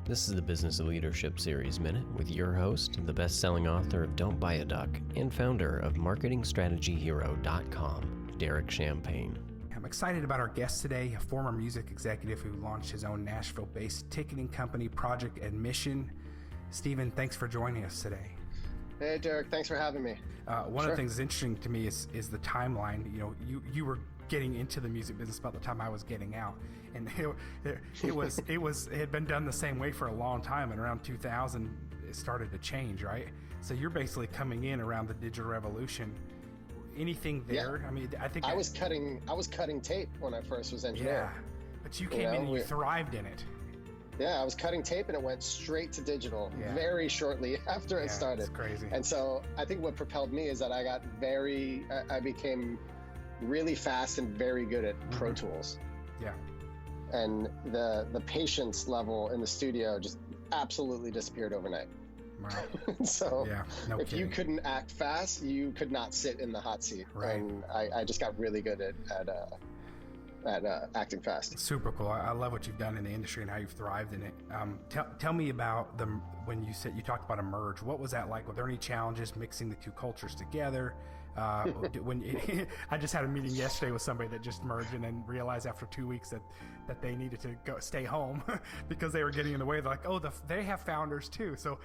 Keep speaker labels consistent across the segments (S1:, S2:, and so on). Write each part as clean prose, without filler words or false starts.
S1: This is the Business of Leadership Series Minute with your host, the best-selling author of Don't Buy a Duck and founder of MarketingStrategyHero.com, Derek Champagne.
S2: I'm excited about our guest today, a former music executive who launched his own Nashville-based ticketing company, Project Admission. Stephen, thanks for joining us today.
S3: Hey, Derek, thanks for having me.
S2: One of the things that's interesting to me is the timeline. You know, you were getting into the music business about the time I was getting out, and it had been done the same way for a long time. And around 2000, it started to change, right? So you're basically coming in around the digital revolution. Anything there?
S3: Yeah.
S2: I mean, I think
S3: I was cutting tape when I first was engineering.
S2: Yeah, but you came in and you thrived in it.
S3: Yeah, I was cutting tape and it went straight to digital very shortly after I started.
S2: It's crazy.
S3: And so I think what propelled me is that I became really fast and very good at Pro Tools.
S2: Yeah.
S3: And the patience level in the studio just absolutely disappeared overnight.
S2: Right.
S3: So if
S2: kidding.
S3: you couldn't act fast, you could not sit in the hot seat.
S2: Right.
S3: And I just got really good at acting fast.
S2: Super cool. I love what you've done in the industry and how you've thrived in it. Tell me about when you talked about a merge. What was that like? Were there any challenges mixing the two cultures together? I just had a meeting yesterday with somebody that just merged and then realized after 2 weeks that they needed to stay home because they were getting in the way. They're like, they have founders too. So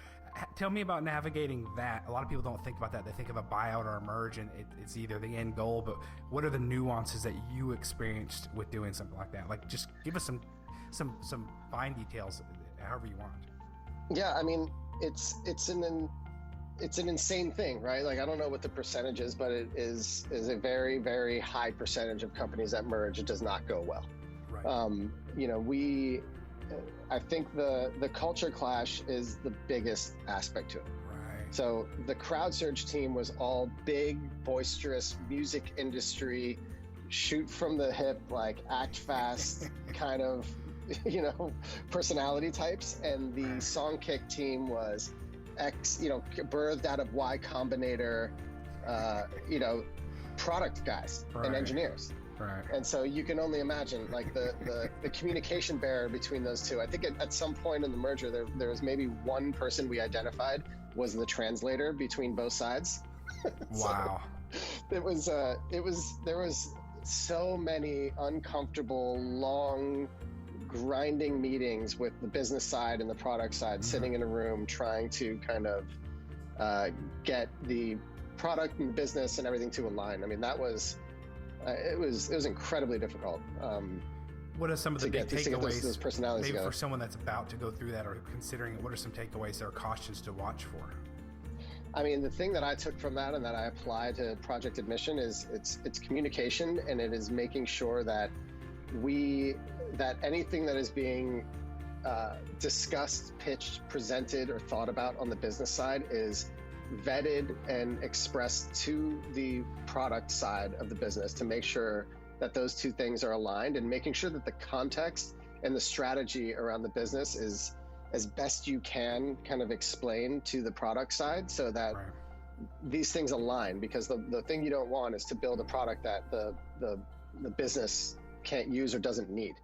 S2: tell me about navigating that. A lot of people don't think about that. They think of a buyout or a merge and it's either the end goal, but what are the nuances that you experienced with doing something like that? Like, just give us some fine details, however you want.
S3: Yeah, I mean, it's an insane thing, right? Like, I don't know what the percentage is, but it is a very, very high percentage of companies that merge. It does not go well.
S2: Right.
S3: I think the culture clash is the biggest aspect to it.
S2: Right.
S3: So the CrowdSurge team was all big, boisterous music industry, shoot from the hip, like act fast kind of, personality types. And the Songkick team was birthed out of Y Combinator, product guys and engineers.
S2: Right.
S3: And so you can only imagine like the communication barrier between those two. I think at some point in the merger, there was maybe one person we identified was the translator between both sides.
S2: Wow.
S3: There was so many uncomfortable, long, grinding meetings with the business side and the product side, sitting in a room trying to kind of get the product and the business and everything to align. I mean, that was it was incredibly difficult.
S2: What are some of the big takeaways
S3: those personalities
S2: maybe
S3: together.
S2: for someone that's about to go through that or considering it? What are some takeaways or cautions to watch for?
S3: I mean, the thing that I took from that and that I apply to Project Admission is it's communication, and it is making sure that anything that is being discussed, pitched, presented, or thought about on the business side is vetted and expressed to the product side of the business to make sure that those two things are aligned, and making sure that the context and the strategy around the business is as best you can kind of explain to the product side so that these things align, because the thing you don't want is to build a product that the business can't use or doesn't need.